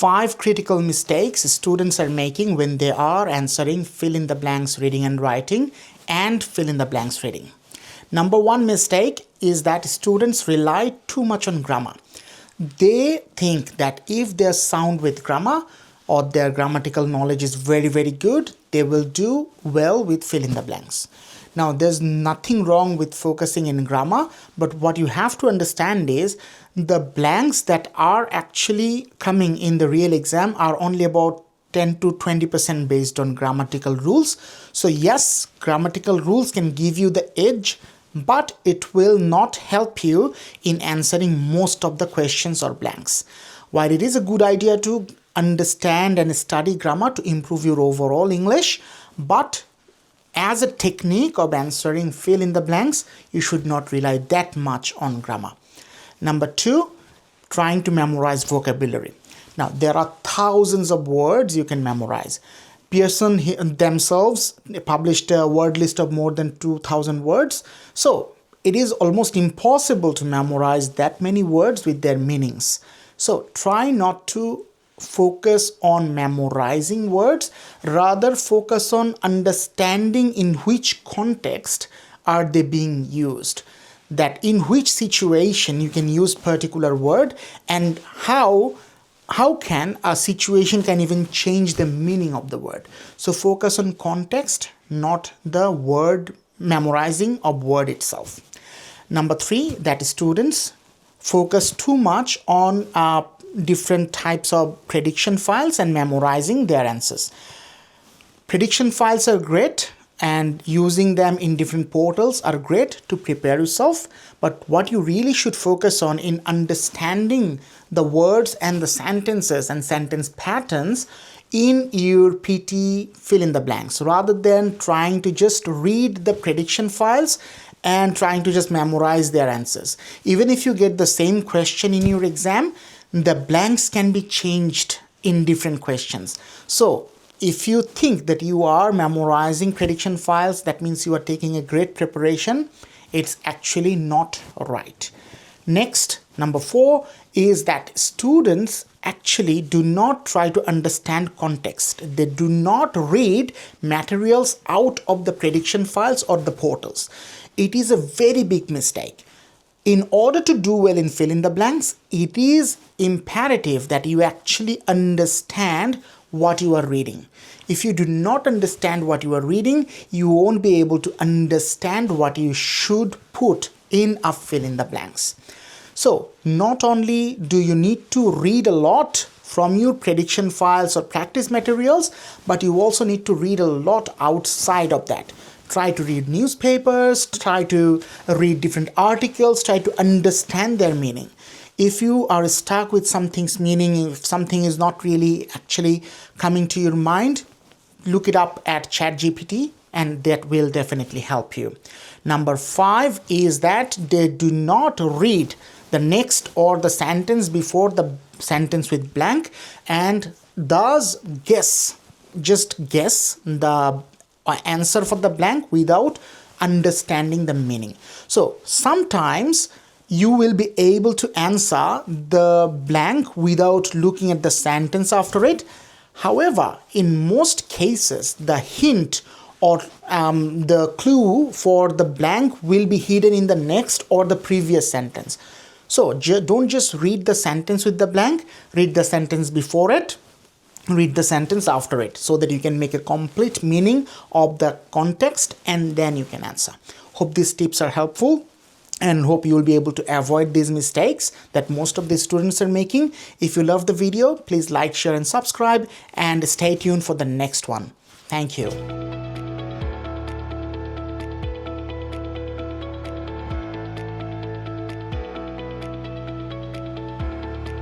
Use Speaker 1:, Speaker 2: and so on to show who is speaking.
Speaker 1: 5 critical mistakes students are making when they are answering fill in the blanks reading and writing and fill in the blanks reading. Number 1 mistake is that students rely too much on grammar. They think that if they're sound with grammar or their grammatical knowledge is very good, they will do well with fill in the blanks. Now, there's nothing wrong with focusing in grammar, but what you have to understand is the blanks that are actually coming in the real exam are only about 10 to 20% based on grammatical rules. So yes, grammatical rules can give you the edge, but it will not help you in answering most of the questions or blanks. While it is a good idea to understand and study grammar to improve your overall English, but as a technique of answering fill in the blanks, you should not rely that much on grammar. Number 2, trying to memorize vocabulary. Now, there are thousands of words you can memorize. Pearson themselves published a word list of more than 2,000 words. So it is almost impossible to memorize that many words with their meanings. So try not to focus on memorizing words, rather focus on understanding in which context are they being used. That in which situation you can use particular word and how can a situation can even change the meaning of the word. So focus on context, not the word memorizing of word itself. Number 3, that students focus too much on different types of prediction files and memorizing their answers. Prediction files are great and using them in different portals are great to prepare yourself, but what you really should focus on in understanding the words and the sentences and sentence patterns in your PTE fill in the blanks, rather than trying to just read the prediction files and trying to just memorize their answers. Even if you get the same question in your exam, the blanks can be changed in different questions. So if you think that you are memorizing prediction files, that means you are taking a great preparation. It's actually not right. Next, number 4 is that students actually do not try to understand context. They do not read materials out of the prediction files or the portals. It is a very big mistake. In order to do well in fill in the blanks, it is imperative that you actually understand what you are reading. If you do not understand what you are reading, you won't be able to understand what you should put in a fill in the blanks. So not only do you need to read a lot from your prediction files or practice materials, but you also need to read a lot outside of that. Try to read newspapers, try to read different articles, try to understand their meaning. If you are stuck with something's meaning, if something is not really actually coming to your mind, look it up at ChatGPT and that will definitely help you. Number 5 is that they do not read the next or the sentence before the sentence with blank and thus just guess the answer for the blank without understanding the meaning. So sometimes you will be able to answer the blank without looking at the sentence after it. However, in most cases, the hint or the clue for the blank will be hidden in the next or the previous sentence. So don't just read the sentence with the blank, read the sentence before it, read the sentence after it, so that you can make a complete meaning of the context and then you can answer. Hope these tips are helpful and hope you will be able to avoid these mistakes that most of the students are making. If you love the video, please like, share and subscribe and stay tuned for the next one. Thank you.